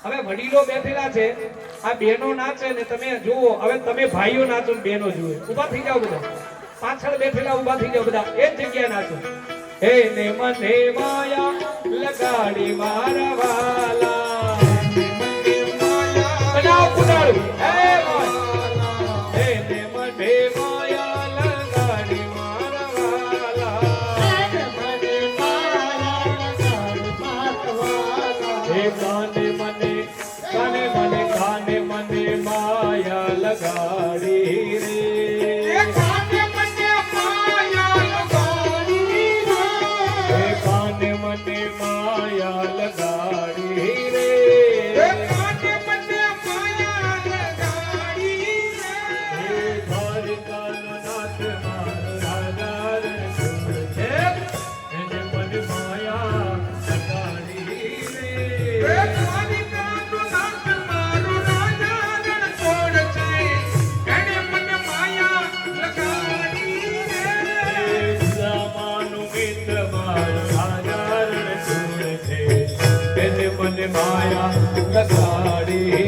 હવે વડીલો બેઠેલા છે, આ બહેનો નાચે ને તમે જુઓ. હવે તમે ભાઈઓ નાચો ને બહેનો જુએ. ઊભા થઈ જાઓ બધા, પાછળ બેઠેલા ઊભા થઈ જાઓ બધા, એ જ જગ્યાએ નાચો. હે ને મને માયા લગાડી મારા વાલા, બધા કુડાળું. હે ને મને માયા લગાડી મારા વાલા, હે કાને મને કાને મને માયા લગાડી રે, કાને મને માયા લગાડી રે, કાને મને માયા લગાડી રે, કાને મને માયા લગાડી રે, ઘર કાનો નાથ મારો રાજા રે છે, એને મને માયા લગાડી રે, મને માયા લગાડી